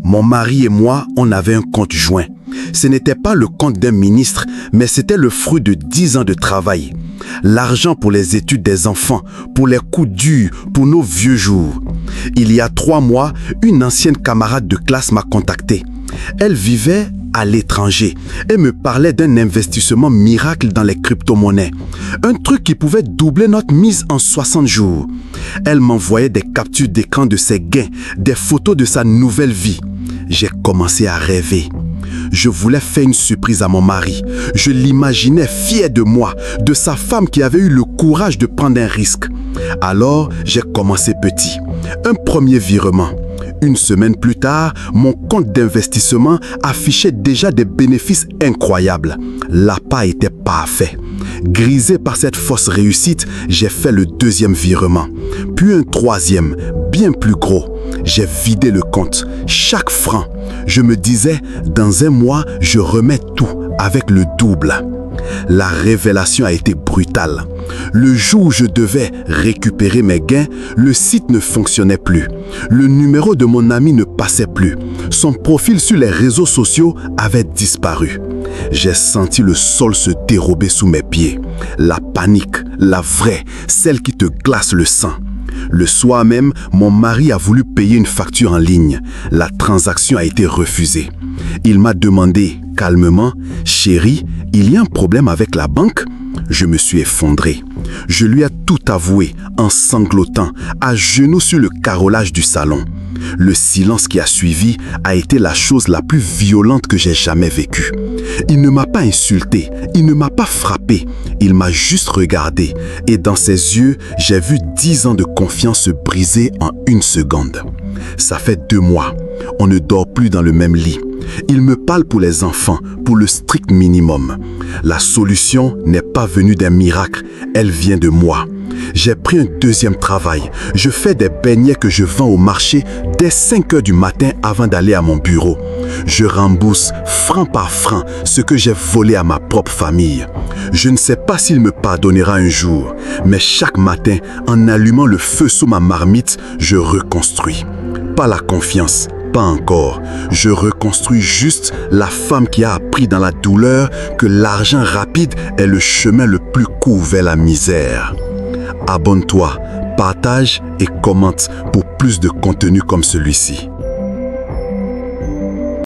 Mon mari et moi, on avait un compte joint. Ce n'était pas le compte d'un ministre, mais c'était le fruit de 10 ans de travail. L'argent pour les études des enfants, pour les coups durs, pour nos vieux jours. Il y a 3 mois, une ancienne camarade de classe m'a contacté. Elle vivait à l'étranger et me parlait d'un investissement miracle dans les crypto-monnaies. Un truc qui pouvait doubler notre mise en 60 jours. Elle m'envoyait des captures d'écran de ses gains, des photos de sa nouvelle vie. J'ai commencé à rêver. Je voulais faire une surprise à mon mari. Je l'imaginais fier de moi, de sa femme qui avait eu le courage de prendre un risque. Alors, j'ai commencé petit. Un premier virement. Une semaine plus tard, mon compte d'investissement affichait déjà des bénéfices incroyables. L'appât était parfait. Grisé par cette fausse réussite, j'ai fait le deuxième virement. Puis un troisième, bien plus gros. J'ai vidé le compte, chaque franc. Je me disais, dans un mois, je remets tout avec le double. La révélation a été brutale. Le jour où je devais récupérer mes gains, le site ne fonctionnait plus. Le numéro de mon ami ne passait plus. Son profil sur les réseaux sociaux avait disparu. J'ai senti le sol se dérober sous mes pieds. La panique, la vraie, celle qui te glace le sang. Le soir même, mon mari a voulu payer une facture en ligne. La transaction a été refusée. Il m'a demandé calmement, « Chérie, il y a un problème avec la banque ?» Je me suis effondré. Je lui ai tout avoué en sanglotant, à genoux sur le carrelage du salon. Le silence qui a suivi a été la chose la plus violente que j'ai jamais vécue. Il ne m'a pas insulté, il ne m'a pas frappé, il m'a juste regardé et dans ses yeux, j'ai vu 10 ans de confiance se briser en une seconde. Ça fait 2 mois, on ne dort plus dans le même lit. Il me parle pour les enfants, pour le strict minimum. La solution n'est pas venue d'un miracle, elle vient de moi. J'ai pris un deuxième travail. Je fais des beignets que je vends au marché dès 5 heures du matin avant d'aller à mon bureau. Je rembourse franc par franc ce que j'ai volé à ma propre famille. Je ne sais pas s'il me pardonnera un jour, mais chaque matin, en allumant le feu sous ma marmite, je reconstruis. Pas la confiance, pas encore. Je reconstruis juste la femme qui a appris dans la douleur que l'argent rapide est le chemin le plus court vers la misère. Abonne-toi, partage et commente pour plus de contenu comme celui-ci.